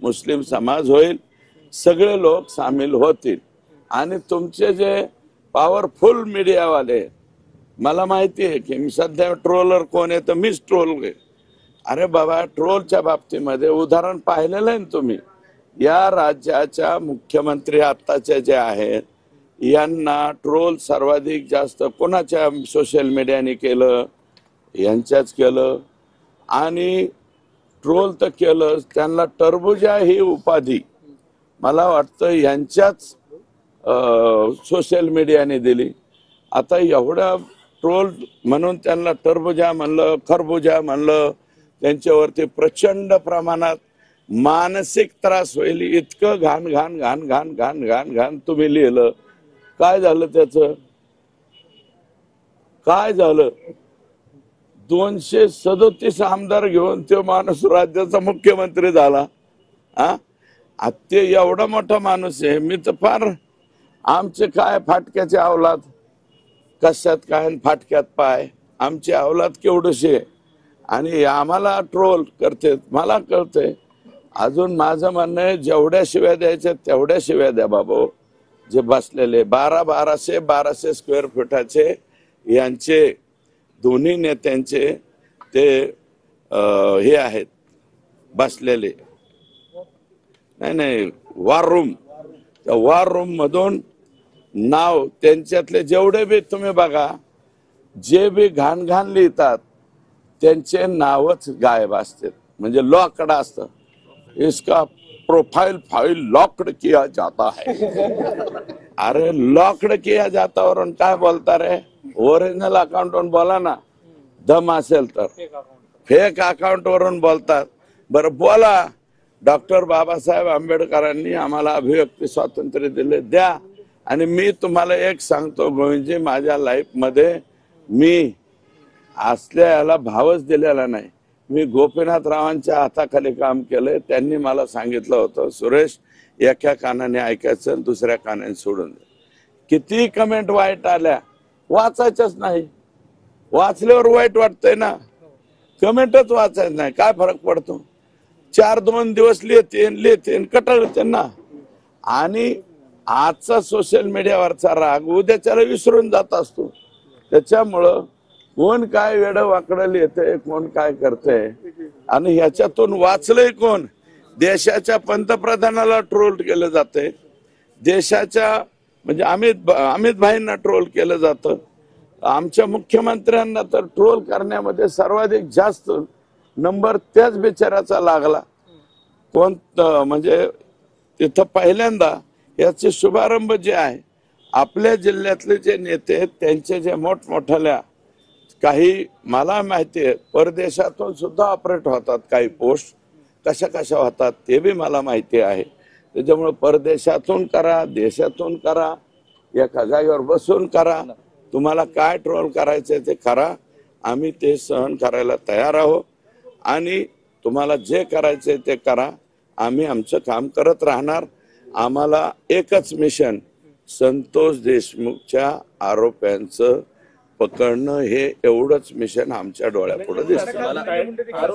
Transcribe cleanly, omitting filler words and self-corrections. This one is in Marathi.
मुस्लिम समाज होईल, सगळे लोक सामील होतील। आणि तुमचे जे पॉवरफुल मीडियावाले, मला माहिती आहे की मी सध्या ट्रोलर कोण आहे तर मीच ट्रोल आहे। अरे बाबा, ट्रोलच्या बाबतीमध्ये उदाहरण पाहिलेलं आहे ना तुम्ही। या राज्याच्या मुख्यमंत्री आत्ताचे जे आहेत यांना ट्रोल सर्वाधिक जास्त कोणाच्या सोशल मीडियाने केलं, यांच्याच केलं। आणि ट्रोल तर केलं, त्यांना टरबुजा ही उपाधी मला वाटतं यांच्याच सोशल मीडियाने दिली। आता एवढा ट्रोल म्हणून त्यांना टरबुजा म्हणलं, खरबुजा म्हणलं, त्यांच्यावरती प्रचंड प्रमाणात मानसिक त्रास होईल इतकं घाण घाण घाण घाण घाण घाण घाण तुम्ही लिहिलं। काय झालं त्याचं? काय झालं? 237 आमदार घेऊन तो माणूस राज्याचा मुख्यमंत्री झाला। ते एवढा मोठा माणूस आहे। मी तर फार, आमचे काय फाटक्याचे अवलाद, कशात काय फाटक्यात पाय, आमची अवलाद केवढीशी आहे आणि आम्हाला ट्रोल करते। मला कळतंय। अजून माझं म्हणणं आहे, जेवढ्या शिव्या द्यायच्या तेवढ्या शिव्या द्या बाबा। जे बसलेले 1200 स्क्वेअर फुटाचे यांचे दोन्ही नेत्यांचे ते हे आहेत बसलेले, नाही वॉर रूम, त्या वॉर रूम मधून नाव त्यांच्यातले जेवढे बी तुम्ही बघा, जे बी घाण घाण लिहितात त्यांचे नावच गायब असतात, म्हणजे लॉकड असतं। इसका प्रोफाइल फाइल लॉक्ड किया जाता है। अरे लॉक्ड किया जाता वरून काय बोलता रे? ओरिजिनल अकाउंट वरून बोला ना, दम असेल तर। फेक अकाउंट वरून बोलतात। बरं बोला, डॉक्टर बाबासाहेब आंबेडकरांनी आम्हाला अभिव्यक्ती स्वातंत्र्य दिले, द्या। आणि मी तुम्हाला एक सांगतो गोविंदजी, माझ्या लाईफ मध्ये मी असल्या याला भावच दिलेला नाही। मी गोपीनाथरावांच्या हाताखाली काम केलंय। त्यांनी मला सांगितलं होतं, सुरेश एका कानाने ऐकायचं दुसऱ्या कानाने सोडून दे। किती कमेंट वाईट आल्या, वाचायचंच नाही। वाचल्यावर वाईट वाटतंय ना, कमेंटच वाचायचं नाही, काय फरक पडतो? 4-2 दिवस लिहिते कटाळते ना। आणि आजचा सोशल मीडियावरचा राग उद्याच्याला विसरून जात असतो। त्याच्यामुळं कोण काय वेडं वाकडं लिहितंय, कोण काय करतंय, आणि ह्याच्यातून वाचलंय कोण? देशाच्या पंतप्रधानाला ट्रोल केलं जातंय, देशाच्या म्हणजे अमित भाईंना ट्रोल केलं जातं, आमच्या मुख्यमंत्र्यांना तर ट्रोल करण्यामध्ये सर्वाधिक जास्त नंबर त्याच बिचाराचा लागला। कोण म्हणजे तिथं पहिल्यांदा याचे शुभारंभ जे आहे, आपल्या जिल्ह्यातले जे नेते आहेत त्यांचे जे मोठमोठ्याल्या काही मला माहिती आहे परदेशातून सुद्धा ऑपरेट होतात, काही पोस्ट कशा कशा होतात ते बी मला माहिती आहे। त्याच्यामुळे परदेशातून करा, देशातून करा, एका जागेवर बसून करा, तुम्हाला काय ट्रोल करायचं ते करा, आम्ही ते सहन करायला तयार आहोत। आणि तुम्हाला जे करायचे ते करा, आम्ही आमचं काम करत राहणार। आम्हाला एकच मिशन, संतोष देशमुखच्या आरोप्यांचं पकडणं, हे एवढंच मिशन आमच्या डोळ्यापुढे दिसतं।